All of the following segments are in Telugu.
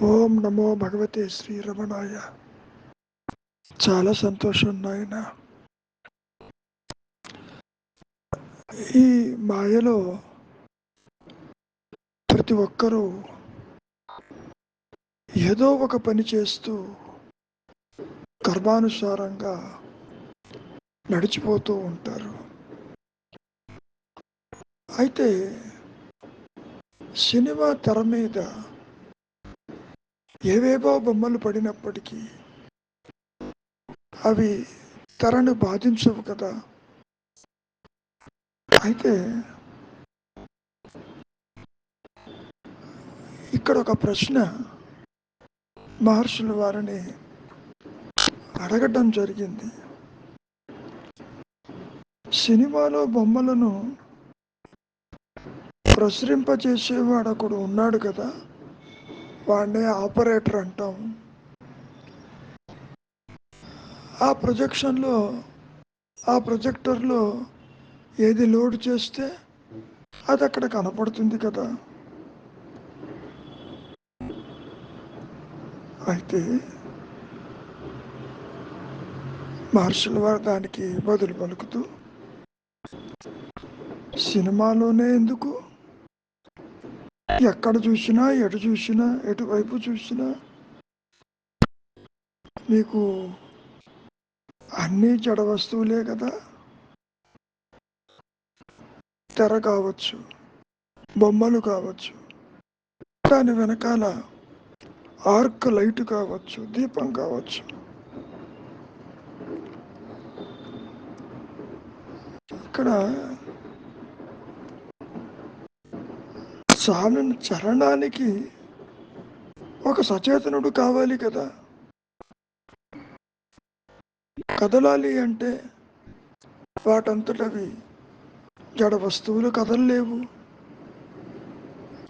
ఓం నమో భగవతే శ్రీరమణాయ. చాలా సంతోషం నాయన. ఈ మాయలో ప్రతి ఒక్కరూ ఏదో ఒక పని చేస్తూ కర్మానుసారంగా నడిచిపోతూ ఉంటారు. అయితే సినిమా తెర మీద ఏవేవో బొమ్మలు పడినప్పటికీ అవి తెరను బాధించవు కదా. అయితే ఇక్కడ ఒక ప్రశ్న మహర్షుల వారిని అడగడం జరిగింది. సినిమాలో బొమ్మలను ప్రసరింపజేసేవాడు ఒకడు ఉన్నాడు కదా, వాడినే ఆపరేటర్ అంటాం. ఆ ప్రొజెక్షన్లో, ఆ ప్రొజెక్టర్లో ఏది లోడ్ చేస్తే అది అక్కడ కనపడుతుంది కదా. అయితే మహర్షుల వారు దానికి బదులు పలుకుతూ, సినిమాలోనే ఎందుకు, ఎక్కడ చూసినా, ఎటు చూసినా, ఎటువైపు చూసినా మీకు అన్నీ జడ వస్తువులే కదా. తెర కావచ్చు, బొమ్మలు కావచ్చు, దాని వెనకాల ఆర్క్ లైట్ కావచ్చు, దీపం కావచ్చు. ఇక్కడ చలనానికి ఒక సచేతనుడు కావాలి కదా. కదలాలి అంటే వాటంతటవి జడ వస్తువులు కదలలేవు.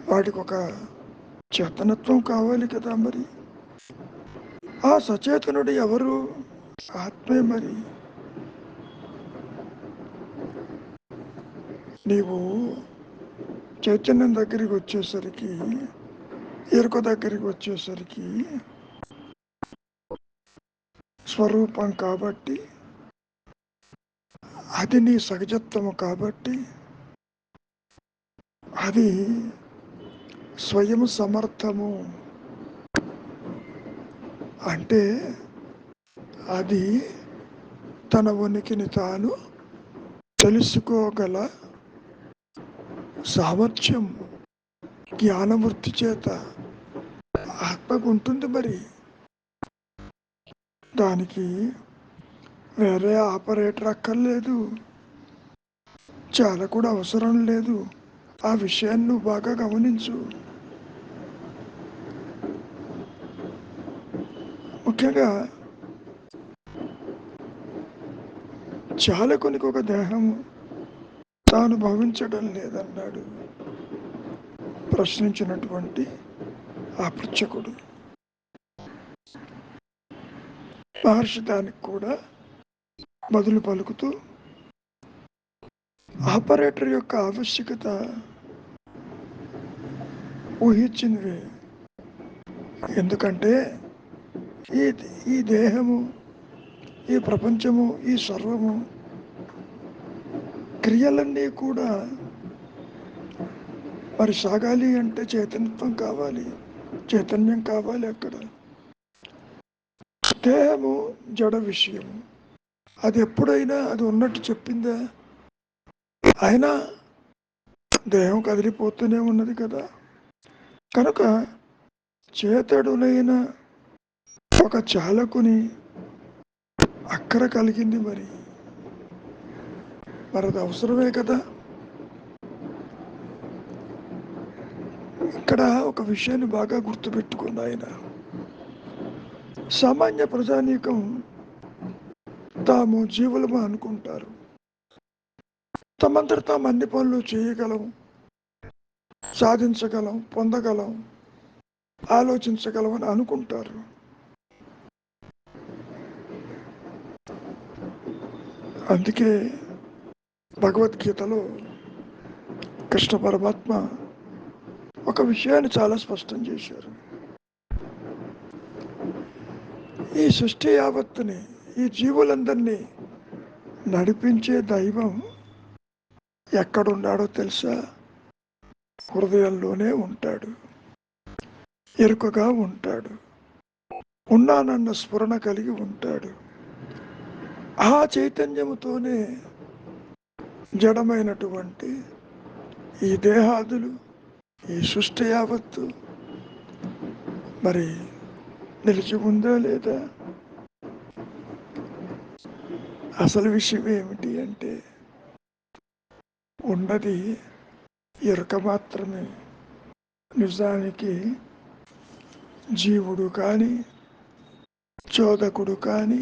వాటికి ఒక చేతనత్వం కావాలి కదా. మరి ఆ సచేతనుడు ఎవరు? ఆత్మే. మరి నీవు చైతన్యం దగ్గరికి వచ్చేసరికి, ఎరుక దగ్గరికి వచ్చేసరికి స్వరూపం కాబట్టి, అది నీ సహజత్వము కాబట్టి, అది స్వయం సమర్థము. అంటే అది తన ఉనికిని తాను తెలుసుకోగల సామర్థ్యం జ్ఞానవృత్తి చేత ఆత్మకు ఉంటుంది. మరి దానికి వేరే ఆపరేటర్ అక్కర్లేదు, చాలా కూడా అవసరం లేదు. ఆ విషయాన్ని నువ్వు బాగా గమనించు. ముఖ్యంగా చాలకునికి ఒక దేహము తాను భావించడం లేదన్నాడు ప్రశ్నించినటువంటి ఆ పృచ్ఛకుడు. మహర్షి దానికి కూడా బదులు పలుకుతూ, ఆపరేటర్ యొక్క ఆవశ్యకత ఊహించినవే. ఎందుకంటే ఈ దేహము, ఈ ప్రపంచము, ఈ సర్వము, క్రియలన్నీ కూడా మరి సాగాలి అంటే చైతన్యత్వం కావాలి, చైతన్యం కావాలి. అక్కడ దేహము జడ విషయము, అది ఎప్పుడైనా అది ఉన్నట్టు చెప్పిందా? అయినా దేహం కదిలిపోతూనే ఉన్నది కదా. కనుక చేతడునైన ఒక చాలకుని అక్కర కలిగింది. మరి అది అవసరమే కదా. ఇక్కడ ఒక విషయాన్ని బాగా గుర్తుపెట్టుకుంది ఆయన. సామాన్య ప్రజానీకం తాము జీవులము అనుకుంటారు, తమంతట తాము అన్ని పనులు చేయగలం, సాధించగలం, పొందగలం, ఆలోచించగలం అని అనుకుంటారు. అందుకే భగవద్గీతలో కృష్ణ పరమాత్మ ఒక విషయాన్ని చాలా స్పష్టం చేశారు. సృష్టి యావత్తుని, ఈ జీవులందరినీ నడిపించే దైవం ఎక్కడున్నాడో తెలుసా? హృదయంలోనే ఉంటాడు, ఎరుకగా ఉంటాడు, ఉన్నానన్న స్ఫురణ కలిగి ఉంటాడు. ఆ చైతన్యముతోనే జడమైనటువంటి ఈ దేహాదులు, ఈ సృష్టి యావత్తు మరి నిలిచి ఉందా లేదా? అసలు విషయం ఏమిటి అంటే ఉన్నది ఎరుక మాత్రమే. నిజానికి జీవుడు కానీ చోదకుడు కానీ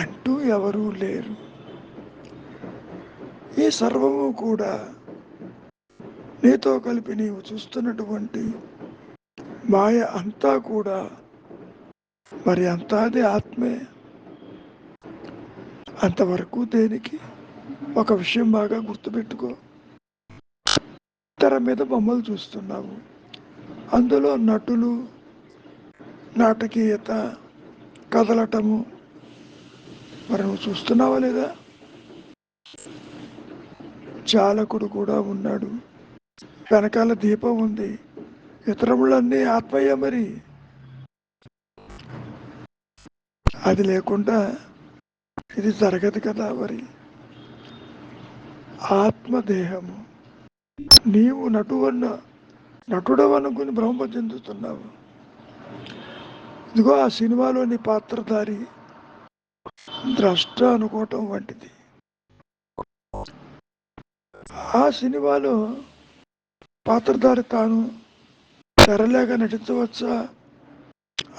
అంటూ ఎవరూ లేరు. ఈ సర్వము కూడా నీతో కలిపి నీవు చూస్తున్నటువంటి మాయ అంతా కూడా మరి అంతాది ఆత్మే. అంతవరకు దేనికి? ఒక విషయం బాగా గుర్తుపెట్టుకో. తెర మీద బొమ్మలు చూస్తున్నావు, అందులో నటులు, నాటకీయత, కదలటము మరి నువ్వు చూస్తున్నావా లేదా? చాలకుడు కూడా ఉన్నాడు, వెనకాల దీపం ఉంది, ఇతరములన్నీ ఆత్మయ్య. మరి అది లేకుండా ఇది జరగదు కదా. మరి ఆత్మదేహము, నీవు నటుడవనుకుని భ్రమ చెందుతున్నావు. ఇదిగో ఆ సినిమాలోని పాత్రధారి ద్రష్ట అనుకోవటం వంటిది. ఆ సినిమాలో పాత్రధారి తాను తెరలేక నటించవచ్చా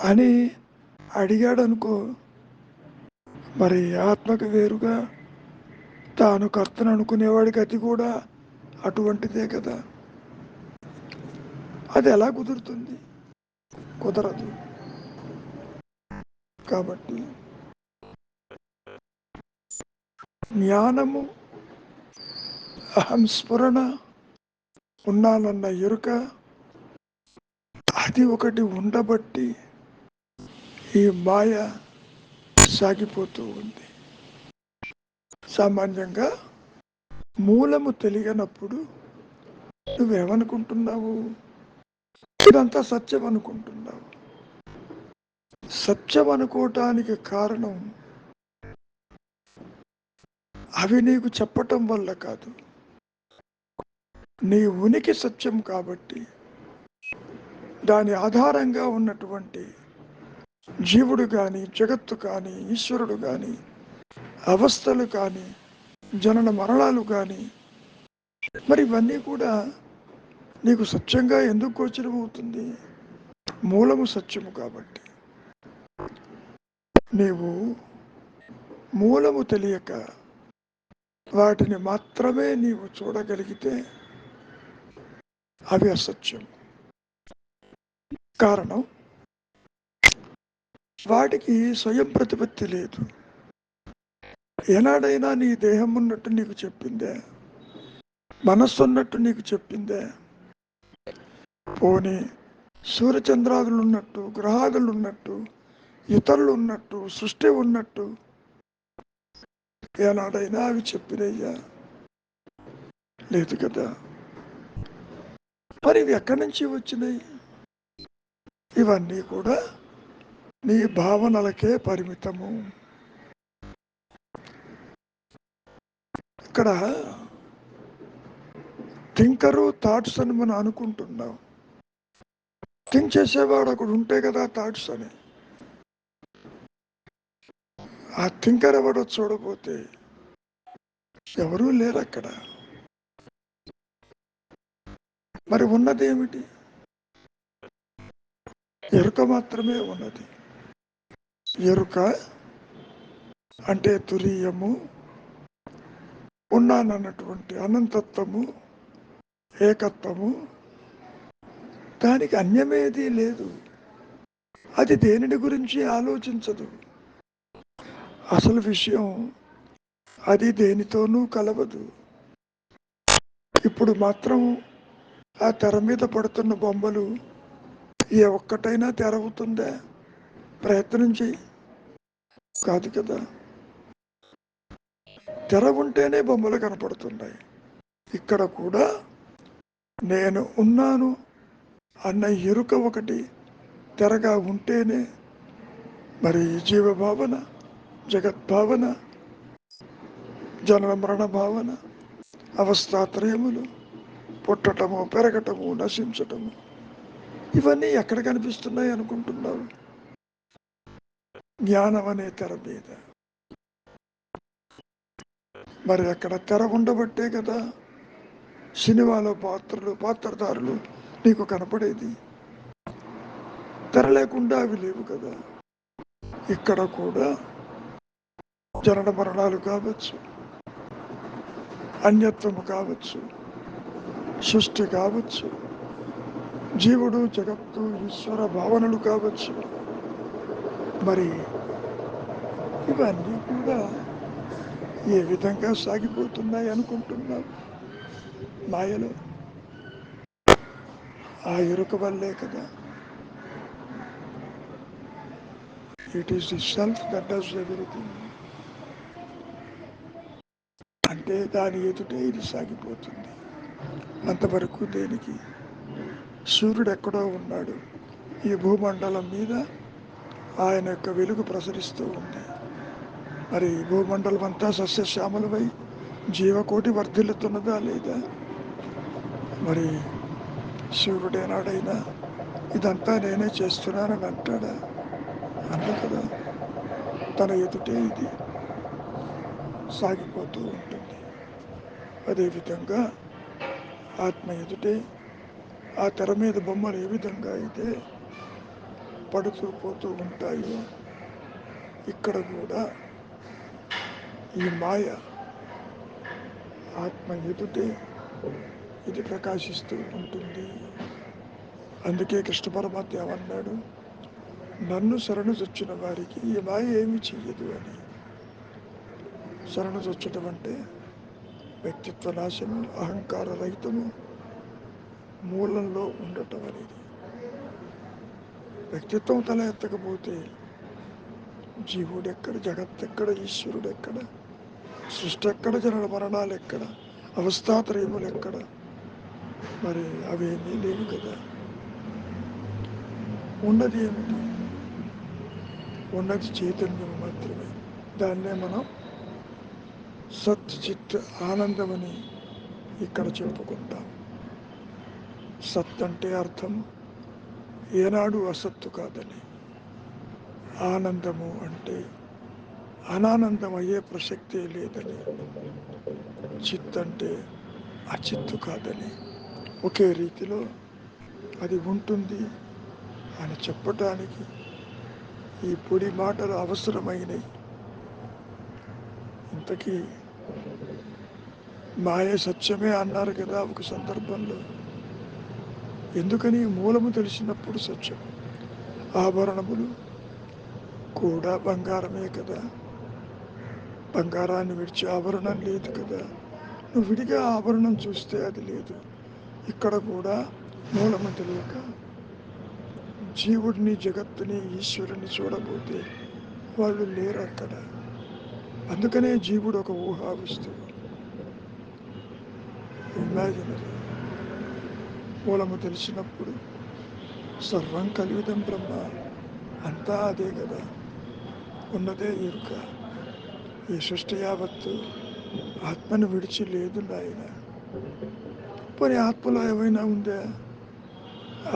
అని అడిగాడు అనుకో, మరి ఆత్మకు వేరుగా తాను కర్తను అనుకునేవాడికి అది కూడా అటువంటిదే కదా. అది ఎలా కుదురుతుంది? కుదరదు. కాబట్టి జ్ఞానము, అహం స్ఫురణ, ఉన్నానన్న ఎరుక, అది ఒకటి ఉండబట్టి ఈ మాయ సాగిపోతూ ఉంది. సామాన్యంగా మూలము తెలియనప్పుడు నువ్వేమనుకుంటున్నావు? ఇదంతా సత్యం అనుకుంటున్నావు. సత్యం అనుకోవటానికి కారణం అవి నీకు చెప్పటం వల్ల కాదు, నీ ఉనికి సత్యం కాబట్టి దాని ఆధారంగా ఉన్నటువంటి జీవుడు కానీ, జగత్తు కానీ, ఈశ్వరుడు కానీ, అవస్థలు కానీ, జనన మరణాలు కానీ, మరి ఇవన్నీ కూడా నీకు సత్యంగా ఎందుకు గోచరమవుతుంది? మూలము సత్యము కాబట్టి. నీవు మూలము తెలియక వాటిని మాత్రమే నీవు చూడగలిగితే అవి అసత్యం. కారణం వాటికి స్వయం ప్రతిపత్తి లేదు. ఏనాడైనా నీ దేహం ఉన్నట్టు నీకు చెప్పిందే? మనస్సు ఉన్నట్టు నీకు చెప్పిందే? పోనీ సూర్యచంద్రాదులు ఉన్నట్టు, గ్రహాదులు ఉన్నట్టు, ఇతరులు ఉన్నట్టు, సృష్టి ఉన్నట్టు ఏనాడైనా అవి చెప్పినయ్యా? లేదు కదా. మరి ఇవి ఎక్కడి నుంచి వచ్చినాయి? ఇవన్నీ కూడా నీ భావనలకే పరిమితము. ఇక్కడ థింకరు, థాట్స్ అని మనం అనుకుంటున్నాం. థింక్ చేసేవాడు ఒకడు ఉంటే కదా థాట్స్ అని. ఆ థింకర్ ఎవడో చూడబోతే ఎవరూ లేరు అక్కడ. మరి ఉన్నది ఏమిటి? ఎరుక మాత్రమే ఉన్నది. ఎరుక అంటే తురీయము, ఉన్నానన్నటువంటి అనంతత్వము, ఏకత్వము. దానికి అన్యమేది లేదు. అది దేనిని గురించి ఆలోచించదు. అసలు విషయం అది దేనితోనూ కలవదు. ఇప్పుడు మాత్రం ఆ తెర మీద పడుతున్న బొమ్మలు ఏ ఒక్కటైనా తెరవుతుందా? ప్రయత్నం చేయి, కాదు కదా. తెర ఉంటేనే బొమ్మలు కనపడుతున్నాయి. ఇక్కడ కూడా నేను ఉన్నాను అన్న ఎరుక ఒకటి తెరగా ఉంటేనే మరి జీవభావన, జగద్భావన, జనన మరణ భావన, అవస్థాత్రయములు, పుట్టటము, పెరగటము, నశించటము, ఇవన్నీ ఎక్కడ కనిపిస్తున్నాయి అనుకుంటున్నావు? జ్ఞానం అనే తెర మీద. మరి అక్కడ తెర ఉండబట్టే కదా సినిమాలో పాత్రధారులు నీకు కనపడేది. తెర లేకుండా అవి లేవు కదా. ఇక్కడ కూడా జనన మరణాలు కావచ్చు, అన్యత్వము కావచ్చు, సృష్టి కావచ్చు, జీవుడు, జగత్తు, ఈశ్వర భావనలు కావచ్చు. మరి ఇవన్నీ కూడా ఏ విధంగా సాగిపోతున్నాయి అనుకుంటున్నావు? మాయలో ఆ ఎరుక వల్లే కదా. It is the self that does everything. అంటే దాని ఎదుటే ఇది సాగిపోతుంది. అంతవరకు దేనికి? సూర్యుడు ఎక్కడో ఉన్నాడు, ఈ భూమండలం మీద ఆయన యొక్క వెలుగు ప్రసరిస్తూ ఉంది. మరి భూమండలం అంతా సస్యశ్యామలమై జీవకోటి వర్ధిల్లుతున్నదా లేదా? మరి సూర్యుడేనాడైనా ఇదంతా నేనే చేస్తున్నానని అంటాడా? అన్న కదా. తన ఎదుటే ఇది సాగిపోతూ ఉంటుంది. అదేవిధంగా ఆత్మ ఎదుటే ఆ తెర మీద బొమ్మలు ఏ విధంగా అయితే పడుతూ పోతూ ఉంటాయో ఇక్కడ కూడా ఈ మాయ ఆత్మ ఎదుటే ఇది ప్రకాశిస్తూ ఉంటుంది. అందుకే కృష్ణ పరమాత్మ ఏమన్నాడు? నన్ను శరణు చొచ్చిన వారికి ఈ మాయ ఏమి చెయ్యదు అని. శరణు చొచ్చటం అంటే వ్యక్తిత్వ నాశము, అహంకార రహితము, మూలంలో ఉండటం అనేది. వ్యక్తిత్వం తల ఎత్తకపోతే జీవుడెక్కడ, జగత్తెక్కడ, ఈశ్వరుడెక్కడ, సృష్టి ఎక్కడ, జనన మరణాలు ఎక్కడ, అవస్థాత్రయములు ఎక్కడ? మరి అవేమీ లేవు కదా. ఉన్నది ఏమిటి? ఉన్నది చైతన్యం మాత్రమే. దాన్నే మనం సత్ చిత్ ఆనందమని ఇక్కడ చెప్పుకుంటాం. సత్ అంటే అర్థం ఏనాడు అసత్తు కాదని. ఆనందము అంటే అనానందం అయ్యే ప్రసక్తే లేదని. చిత్ అంటే అచిత్తు కాదని. ఒకే రీతిలో అది ఉంటుంది అని చెప్పటానికి ఈ పొడి మాటలు అవసరమైనవి. ఇంతకీ మాయ సత్యమే అన్నారు కదా ఒక సందర్భంలో. ఎందుకని? మూలము తెలిసినప్పుడు సత్యం. ఆభరణములు కూడా బంగారమే కదా. బంగారాన్ని విడిచి ఆభరణం లేదు కదా. నువ్వు విడిగా ఆభరణం చూస్తే అది లేదు. ఇక్కడ కూడా మూలము తెలియక జీవుడిని, జగత్తుని, ఈశ్వరుని చూడబోతే వాళ్ళు లేరు అక్కడ. అందుకనే జీవుడు ఒక ఊహా వస్తువు, ఇమాజినరీ. మూలము తెలిసినప్పుడు సర్వం కలివిదం బ్రహ్మ, అంతా అదే కదా. ఉన్నదే ఎరుక. ఈ సృష్టి యావత్తు ఆత్మను విడిచి లేదు నాయన. పోనీ ఆత్మలో ఏమైనా ఉందా?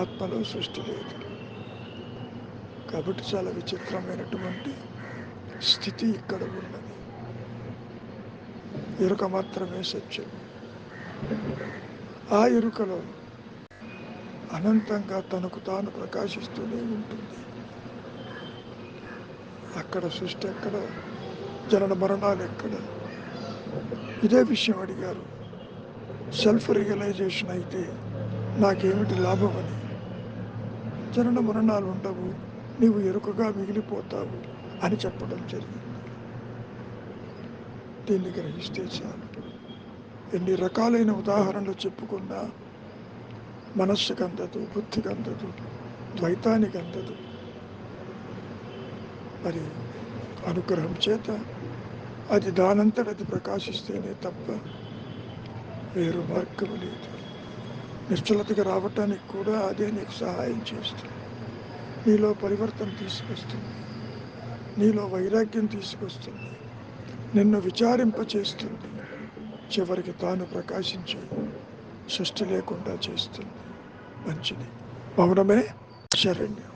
ఆత్మలో సృష్టి లేదు. కాబట్టి చాలా విచిత్రమైనటువంటి స్థితి ఇక్కడ ఉన్నది. ఎరుక మాత్రమే సత్యం. ఆ ఎరుకలో అనంతంగా తనకు తాను ప్రకాశిస్తూనే ఉంటుంది. అక్కడ సృష్టి ఎక్కడ, జనన మరణాలు ఎక్కడ? ఇదే విషయం అడిగారు. సెల్ఫ్ రియలైజేషన్ అయితే నాకేమిటి లాభం అని. జనన మరణాలు ఉండవు, నీవు ఎరుకగా మిగిలిపోతావు అని చెప్పడం జరిగింది. దీన్ని గ్రహిస్తే చాలు. ఎన్ని రకాలైన ఉదాహరణలు చెప్పుకున్నా మనస్సుకు అందదు, బుద్ధికి అందదు, ద్వైతానికి అందదు. మరి అనుగ్రహం చేత అది దానంతటది ప్రకాశిస్తేనే తప్ప వేరు మార్గం లేదు. నిశ్చలతగా రావటానికి కూడా అదే నీకు సహాయం చేస్తుంది. నీలో పరివర్తన తీసుకొస్తుంది, నీలో వైరాగ్యం తీసుకొస్తుంది, నిన్ను విచారింపచేస్తుంది, చివరికి తాను ప్రకాశించి సృష్టి లేకుండా చేస్తుంది. మంచిది. మౌనమే శరణ్యం.